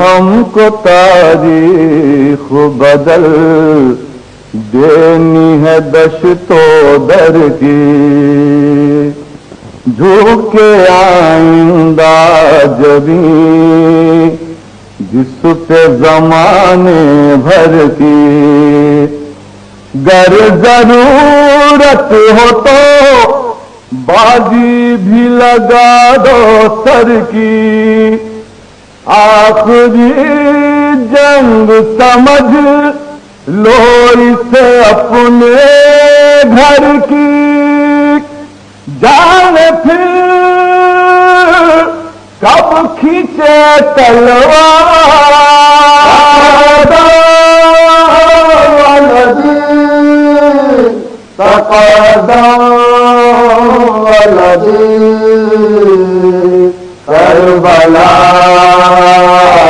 ہم کو تاریخ بدل دینی ہے دشت و در کی، جھوکے آئندہ جبیں جس پہ زمانے بھر کی، گر ضرورت ہو تو بازی بھی لگا دو سر کی، آخری جنگ سمجھ لو اسے اپنے گھر کی، جان پھر کب کھینچے تلوار، تقدم والذی کربلا